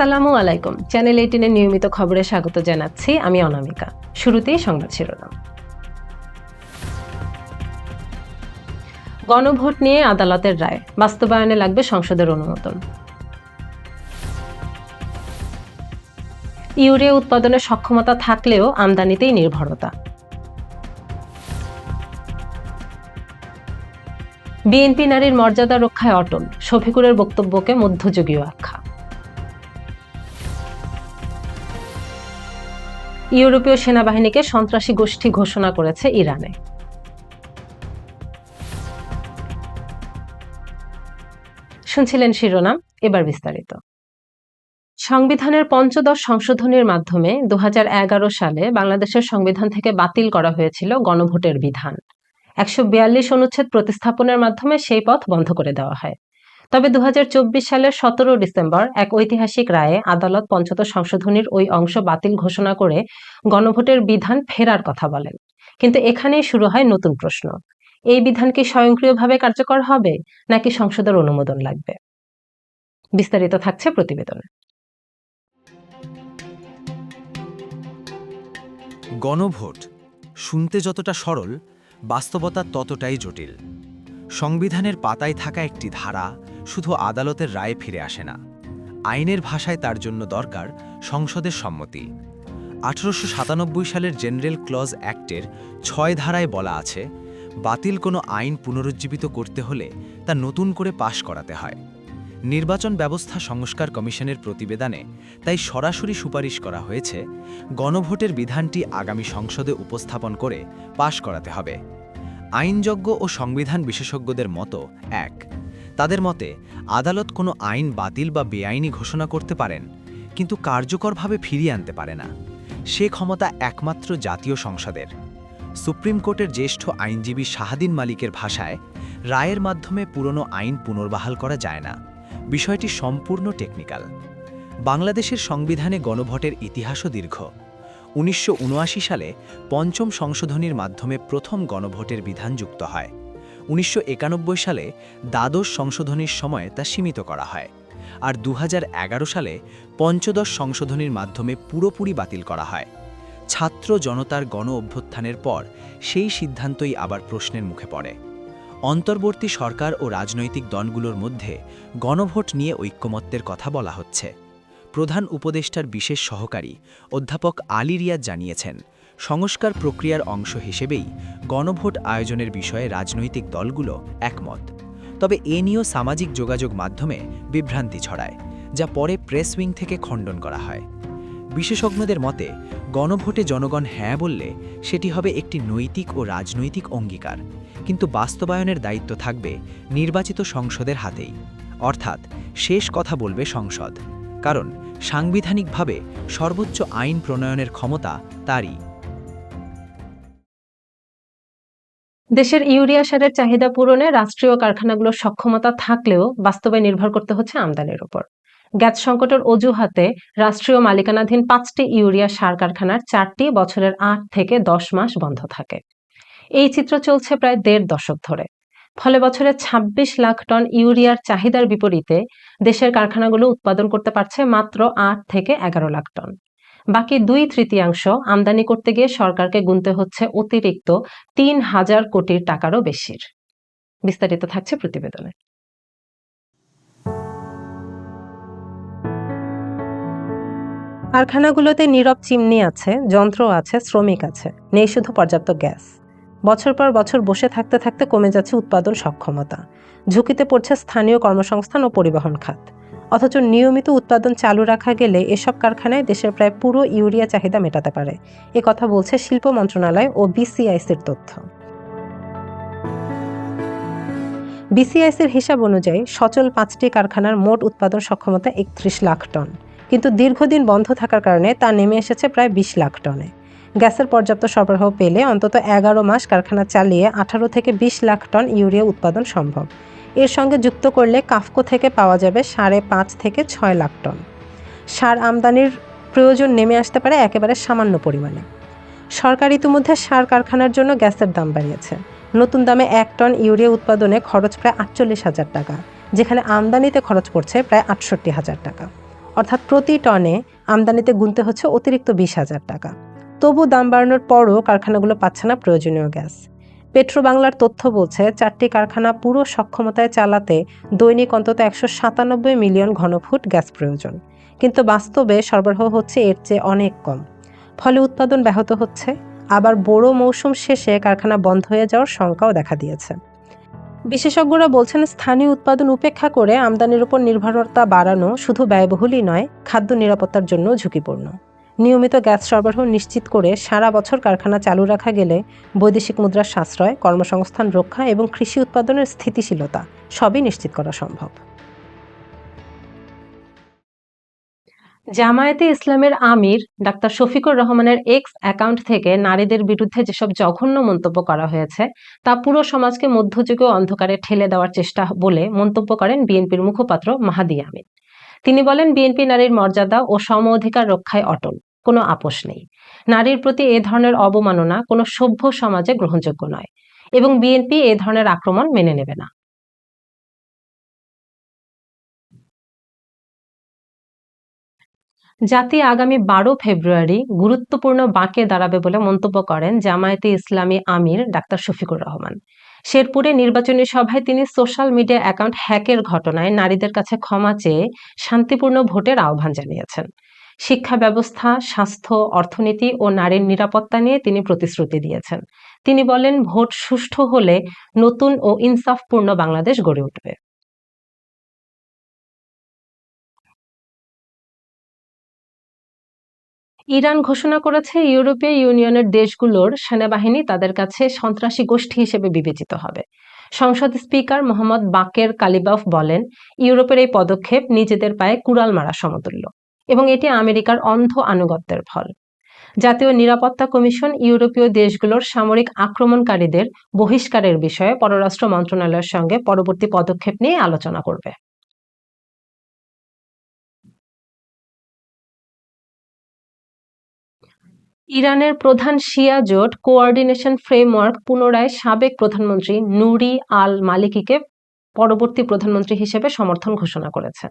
আসসালামু আলাইকুম। চ্যানেল 18 এর নিয়মিত খবরে স্বাগত জানাচ্ছি আমি অনামিকা। শুরুতেই সংবাদ শিরোনাম। গণভোট নিয়ে আদালতের রায়, বাস্তবায়নে লাগবে সংসদের অনুমোদন। ইউরিয়া উৎপাদনের সক্ষমতা থাকলেও আমদানিতেই নির্ভরতা। বিএনপি নারীর মর্যাদা রক্ষায় অটল, শফিকুরের বক্তব্যকে মধ্যযুগীয় আখ্যা। ইউরোপীয় সেনাবাহিনীকে সন্ত্রাসী গোষ্ঠী ঘোষণা করেছে ইরানে। শুনছিলেন শিরোনাম, এবার বিস্তারিত। সংবিধানের পঞ্চদশ সংশোধনীর মাধ্যমে 2011 সালে বাংলাদেশের সংবিধান থেকে বাতিল করা হয়েছিল গণভোটের বিধান। 142 অনুচ্ছেদ প্রতিস্থাপনের মাধ্যমে সেই পথ বন্ধ করে দেওয়া হয়। তবে 2024 সালের 17 ডিসেম্বর এক ঐতিহাসিক রায়ে আদালত পঞ্চদশ সংশোধনীর ওই অংশ বাতিল ঘোষণা করে গণভোটের বিধান ফেরার কথা বলেন। কিন্তু এখানেই শুরু হয় নতুন প্রশ্ন। এই বিধান কি স্বয়ংক্রিয়ভাবে কার্যকর হবে, নাকি সংসদের অনুমোদন লাগবে? বিস্তারিত থাকছে প্রতিবেদনে। গণভোট শুনতে যতটা সরল, বাস্তবতা ততটাই জটিল। সংবিধানের পাতায় থাকা একটি ধারা শুধু আদালতের রায়ে ফিরে আসে না। আইনের ভাষায় তার জন্য দরকার সংসদের সম্মতি। 1897 সালের জেনারেল ক্লজ অ্যাক্টের 6 ধারায় বলা আছে, বাতিল কোনো আইন পুনরুজ্জীবিত করতে হলে তা নতুন করে পাশ করাতে হয়। নির্বাচন ব্যবস্থা সংস্কার কমিশনের প্রতিবেদনে তাই সরাসরি সুপারিশ করা হয়েছে, গণভোটের বিধানটি আগামী সংসদে উপস্থাপন করে পাশ করাতে হবে। আইনজ্ঞ ও সংবিধান বিশেষজ্ঞদের মতো এক। তাদের মতে আদালত কোনো আইন বাতিল বা বেআইনি ঘোষণা করতে পারেন, কিন্তু কার্যকরভাবে ফিরিয়ে আনতে পারে না। সে ক্ষমতা একমাত্র জাতীয় সংসদের। সুপ্রিম কোর্টের জ্যেষ্ঠ আইনজীবী শাহাদিন মালিকের ভাষায়, রায়ের মাধ্যমে পুরনো আইন পুনর্বহাল করা যায় না। বিষয়টি সম্পূর্ণ টেকনিক্যাল। বাংলাদেশের সংবিধানে গণভোটের ইতিহাসও দীর্ঘ। 1979 সালে পঞ্চম সংশোধনীর মাধ্যমে প্রথম গণভোটের বিধান যুক্ত হয়। 1991 সালে দ্বাদশ সংশোধনীর সময় তা সীমিত করা হয়। আর 2011 সালে পঞ্চদশ সংশোধনীর মাধ্যমে পুরোপুরি বাতিল করা হয়। ছাত্র জনতার গণ অভ্যুত্থানের পর সেই সিদ্ধান্তই আবার প্রশ্নের মুখে পড়ে। অন্তর্বর্তী সরকার ও রাজনৈতিক দলগুলোর মধ্যে গণভোট নিয়ে ঐক্যমত্যের কথা বলা হচ্ছে। প্রধান উপদেষ্টার বিশেষ সহকারী অধ্যাপক আলী রিয়াদ জানিয়েছেন, সংস্কার প্রক্রিয়ার অংশ হিসেবেই গণভোট আয়োজনের বিষয়ে রাজনৈতিক দলগুলো একমত। তবে এ নিয়েও সামাজিক যোগাযোগ মাধ্যমে বিভ্রান্তি ছড়ায়, যা পরে প্রেস উইং থেকে খণ্ডন করা হয়। বিশেষজ্ঞদের মতে, গণভোটে জনগণ হ্যাঁ বললে সেটি হবে একটি নৈতিক ও রাজনৈতিক অঙ্গীকার, কিন্তু বাস্তবায়নের দায়িত্ব থাকবে নির্বাচিত সংসদের হাতেই। অর্থাৎ শেষ কথা বলবে সংসদ, কারণ সাংবিধানিকভাবে সর্বোচ্চ আইন প্রণয়নের ক্ষমতা তারই। দেশের ইউরিয়া সারের চাহিদা পূরণে রাষ্ট্রীয় কারখানাগুলোর সক্ষমতা থাকলেও বাস্তবে নির্ভর করতে হচ্ছে আমদানির উপর। গ্যাস সংকটের অজুহাতে রাষ্ট্রীয় মালিকানাধীন 5টি ইউরিয়া সার কারখানার 4টি বছরের 8 থেকে 10 মাস বন্ধ থাকে। এই চিত্র চলছে প্রায় 1.5 দশক ধরে। ফলে বছরে 26 লাখ টন ইউরিয়ার চাহিদার বিপরীতে দেশের কারখানাগুলো উৎপাদন করতে পারছে মাত্র 8 থেকে 11 লাখ টন। বাকি 2/3 আমদানি করতে গিয়ে সরকারকে গুনতে হচ্ছে অতিরিক্ত 3,000 কোটি টাকারও বেশির। বিস্তারিত থাকছে প্রতিবেদনে। কারখানাগুলোতে নীরব চিমনি আছে, যন্ত্র আছে, শ্রমিক আছে, নেই শুধু পর্যাপ্ত গ্যাস। বছর পর বছর বসে থাকতে থাকতে কমে যাচ্ছে উৎপাদন সক্ষমতা। ঝুঁকিতে পড়ছে স্থানীয় কর্মসংস্থান ও পরিবহন খাত। অথচ নিয়মিত উৎপাদন চালু রাখা গেলে এসব কারখানায় দেশের প্রায় পুরো ইউরিয়া চাহিদা মেটাতে পারে, কথা বলছে শিল্প মন্ত্রণালয় ও বিসিআইসির তথ্য। বিসিআইসির হিসাব অনুযায়ী সচল 5টি কারখানার মোট উৎপাদন সক্ষমতা 31 লাখ টন, কিন্তু দীর্ঘদিন বন্ধ থাকার কারণে তা নেমে এসেছে প্রায় 20 লাখ টনে। গ্যাসের পর্যাপ্ত সরবরাহ পেলে অন্তত 11 মাস কারখানা চালিয়ে 18 থেকে 20 লাখ টন ইউরিয়া উৎপাদন সম্ভব। এর সঙ্গে যুক্ত করলে কাফকো থেকে পাওয়া যাবে 5.5 থেকে 6 লাখ টন। সার আমদানির প্রয়োজন নেমে আসতে পারে একেবারে সামান্য পরিমাণে। সরকার ইতিমধ্যে সার কারখানার জন্য গ্যাসের দাম বাড়িয়েছে। নতুন দামে 1 টন ইউরিয়া উৎপাদনে খরচ প্রায় 48,000 টাকা, যেখানে আমদানিতে খরচ পড়ছে প্রায় 68,000 টাকা। অর্থাৎ প্রতি টনে আমদানিতে গুনতে হচ্ছে অতিরিক্ত 20,000 টাকা। তবু দাম বাড়ানোর পরও কারখানাগুলো পাচ্ছে না প্রয়োজনীয় গ্যাস। পেট্রো বাংলার তথ্য বলছে 4টি কারখানা পুরো সক্ষমতায় চালাতে দৈনিক অন্তত 197 মিলিয়ন ঘনফুট গ্যাস প্রয়োজন, কিন্তু বাস্তবে সরবরাহ হচ্ছে এর চেয়ে অনেক কম। ফলে উৎপাদন ব্যাহত হচ্ছে, আবার বড় মৌসুম শেষে কারখানা বন্ধ হয়ে যাওয়ার শঙ্কাও দেখা দিয়েছে। বিশেষজ্ঞরা বলছেন স্থানীয় উৎপাদন উপেক্ষা করে আমদানির উপর নির্ভরতা বাড়ানো শুধু ব্যয়বহুলই নয়, খাদ্য নিরাপত্তার জন্য ঝুঁকিপূর্ণ। নিয়মিত গ্যাস সরবরাহ নিশ্চিত করে সারা বছর কারখানা চালু রাখা গেলে বৈদেশিক মুদ্রার সাশ্রয়, কর্মসংস্থান রক্ষা এবং কৃষি উৎপাদনের স্থিতিশীলতা সবই নিশ্চিত করা সম্ভব। জামায়াতে ইসলামের আমির ডাক্তার শফিকুর রহমানের এক্স অ্যাকাউন্ট থেকে নারীদের বিরুদ্ধে যেসব জঘন্য মন্তব্য করা হয়েছে তা পুরো সমাজকে মধ্যযুগীয় অন্ধকারে ঠেলে দেওয়ার চেষ্টা বলে মন্তব্য করেন বিএনপির মুখপাত্র মাহাদি আমিন। তিনি বলেন, বিএনপি নারীর মর্যাদা ও সম অধিকার রক্ষায় অটল, কোনো আপোষ নেই। নারীর প্রতি এ ধরনের অবমাননা কোনো সভ্য সমাজে গ্রহণযোগ্য নয় এবং বিএনপি এ ধরনের আক্রমণ মেনে নেবে না। জাতি আগামী 12 ফেব্রুয়ারি গুরুত্বপূর্ণ বাঁকে দাঁড়াবে বলে মন্তব্য করেন জামায়াতে ইসলামী আমির ডাক্তার শফিকুর রহমান। শেরপুরে নির্বাচনী সভায় তিনি সোশ্যাল মিডিয়া অ্যাকাউন্ট হ্যাকের ঘটনায় নারীদের কাছে ক্ষমা চেয়ে শান্তিপূর্ণ ভোটের আহ্বান জানিয়েছেন। শিক্ষা ব্যবস্থা, স্বাস্থ্য, অর্থনীতি ও নারীর নিরাপত্তা নিয়ে তিনি প্রতিশ্রুতি দিয়েছেন। তিনি বলেন, ভোট সুষ্ঠু হলে নতুন ও ইনসাফপূর্ণ বাংলাদেশ গড়ে উঠবে। ইরান ঘোষণা করেছে ইউরোপীয় ইউনিয়নের দেশগুলোর সেনাবাহিনী তাদের কাছে সন্ত্রাসী গোষ্ঠী হিসেবে বিবেচিত হবে। সংসদ স্পিকার মোহাম্মদ বাকের কালিবাফ বলেন, ইউরোপের এই পদক্ষেপ নিজেদের পায়ে কুড়াল মারা সমতুল্য এবং এটি আমেরিকার অন্ধ আনুগত্যের ফল। জাতীয় নিরাপত্তা কমিশন ইউরোপীয় দেশগুলোর সামরিক আক্রমণকারীদের বহিষ্কারের বিষয়ে পররাষ্ট্র মন্ত্রণালয়ের সঙ্গে পরবর্তী পদক্ষেপ নিয়ে আলোচনা করবে। ইরানের প্রধান শিয়া জোট কোঅর্ডিনেশন ফ্রেমওয়ার্ক পুনরায় সাবেক প্রধানমন্ত্রী নুরি আল মালিকিকে পরবর্তী প্রধানমন্ত্রী হিসেবে সমর্থন ঘোষণা করেছে।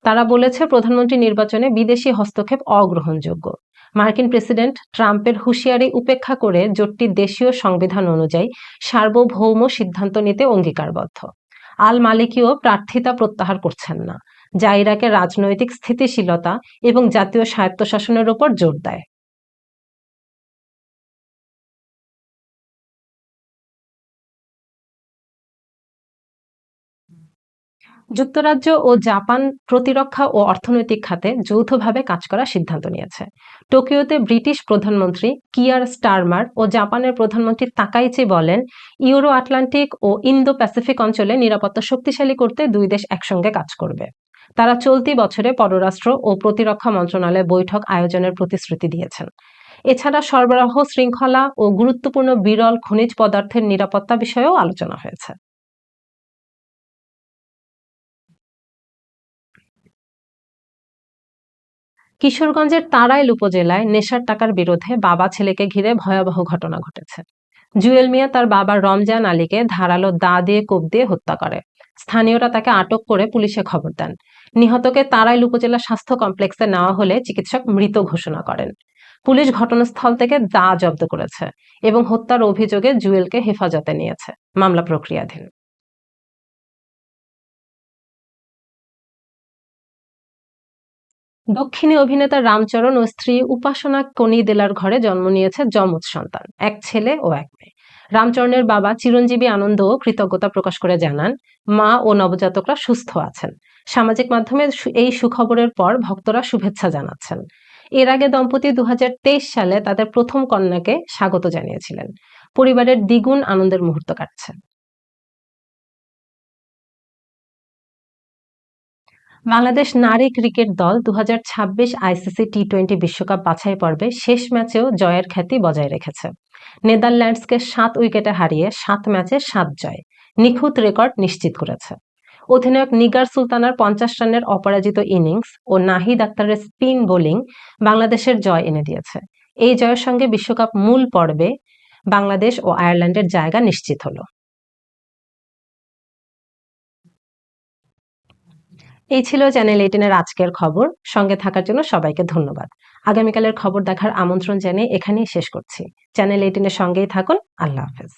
তারা বলেছে, প্রধানমন্ত্রী নির্বাচনে বিদেশি হস্তক্ষেপ অগ্রহণযোগ্য। মার্কিন প্রেসিডেন্ট ট্রাম্পের হুঁশিয়ারি উপেক্ষা করে জোটটি দেশীয় সংবিধান অনুযায়ী সার্বভৌম সিদ্ধান্ত নিতে অঙ্গীকারবদ্ধ। আল মালিকিও প্রার্থিতা প্রত্যাহার করছেন না, যা ইরাকের রাজনৈতিক স্থিতিশীলতা এবং জাতীয় স্বায়ত্তশাসনের উপর জোর দেয়। যুক্তরাজ্য ও জাপান প্রতিরক্ষা ও অর্থনৈতিক খাতে যৌথভাবে কাজ করার সিদ্ধান্ত নিয়েছে। টোকিওতে ব্রিটিশ প্রধানমন্ত্রী কিয়ার স্টারমার ও জাপানের প্রধানমন্ত্রী তাকাইচি বলেন, ইউরো আটলান্টিক ও ইন্দো প্যাসিফিক অঞ্চলে নিরাপত্তা শক্তিশালী করতে দুই দেশ একসঙ্গে কাজ করবে। তারা চলতি বছরে পররাষ্ট্র ও প্রতিরক্ষা মন্ত্রণালয়ে বৈঠক আয়োজনের প্রতিশ্রুতি দিয়েছেন। এছাড়া সরবরাহ শৃঙ্খলা ও গুরুত্বপূর্ণ বিরল খনিজ পদার্থের নিরাপত্তা বিষয়েও আলোচনা হয়েছে। কিশোরগঞ্জের তাড়াইল উপজেলায় নেশার টাকার বিরুদ্ধে বাবা ছেলেকে ঘিরে ভয়াবহ ঘটনা ঘটেছে। জুয়েল মিয়া তার বাবা রমজান আলীকে ধারালো দা দিয়ে কোপ দিয়ে হত্যা করে। স্থানীয়রা তাকে আটক করে পুলিশে খবর দেন। নিহতকে তাড়াইল উপজেলা স্বাস্থ্য কমপ্লেক্সে নেওয়া হলে চিকিৎসক মৃত ঘোষণা করেন। পুলিশ ঘটনাস্থল থেকে দা জব্দ করেছে এবং হত্যার অভিযোগে জুয়েলকে হেফাজতে নিয়েছে। মামলা প্রক্রিয়াধীন। দক্ষিণী অভিনেতা রামচরণ ও স্ত্রী উপাসনা কনিদেলার ঘরে জন্ম নিয়েছে যমজ সন্তান, এক ছেলে ও এক মেয়ে। রামচরণের বাবা চিরঞ্জীবী আনন্দ ও কৃতজ্ঞতা প্রকাশ করে জানান, মা ও নবজাতকরা সুস্থ আছেন। সামাজিক মাধ্যমে এই সুখবরের পর ভক্তরা শুভেচ্ছা জানাচ্ছেন। এর আগে দম্পতি 2023 সালে তাদের প্রথম কন্যাকে স্বাগত জানিয়েছিলেন। পরিবারের দ্বিগুণ আনন্দের মুহূর্ত কাটছে। বাংলাদেশ নারী ক্রিকেট দল 2026 আইসিসি টি-20 বিশ্বকাপ বাছাই পর্বে শেষ ম্যাচেও জয়ের খ্যাতি বজায় রেখেছে। নেদারল্যান্ডসকে 7 উইকেটে হারিয়ে 7 ম্যাচে 7 জয়, নিখুঁত রেকর্ড নিশ্চিত করেছে। অধিনায়ক নিগার সুলতানার 50 রানের অপরাজিত ইনিংস ও নাহিদ আক্তারের স্পিন বোলিং বাংলাদেশের জয় এনে দিয়েছে। এই জয়ের সঙ্গে বিশ্বকাপ মূল পর্বে বাংলাদেশ ও আয়ারল্যান্ডের জায়গা নিশ্চিত হলো। এই ছিল চ্যানেল 18 আজকের খবর। সঙ্গে থাকার জন্য সবাইকে ধন্যবাদ। আগামীকালের খবর দেখার আমন্ত্রণ জানিয়ে এখানেই শেষ করছি। চ্যানেল 18 সঙ্গেই থাকুন। আল্লাহ হাফেজ।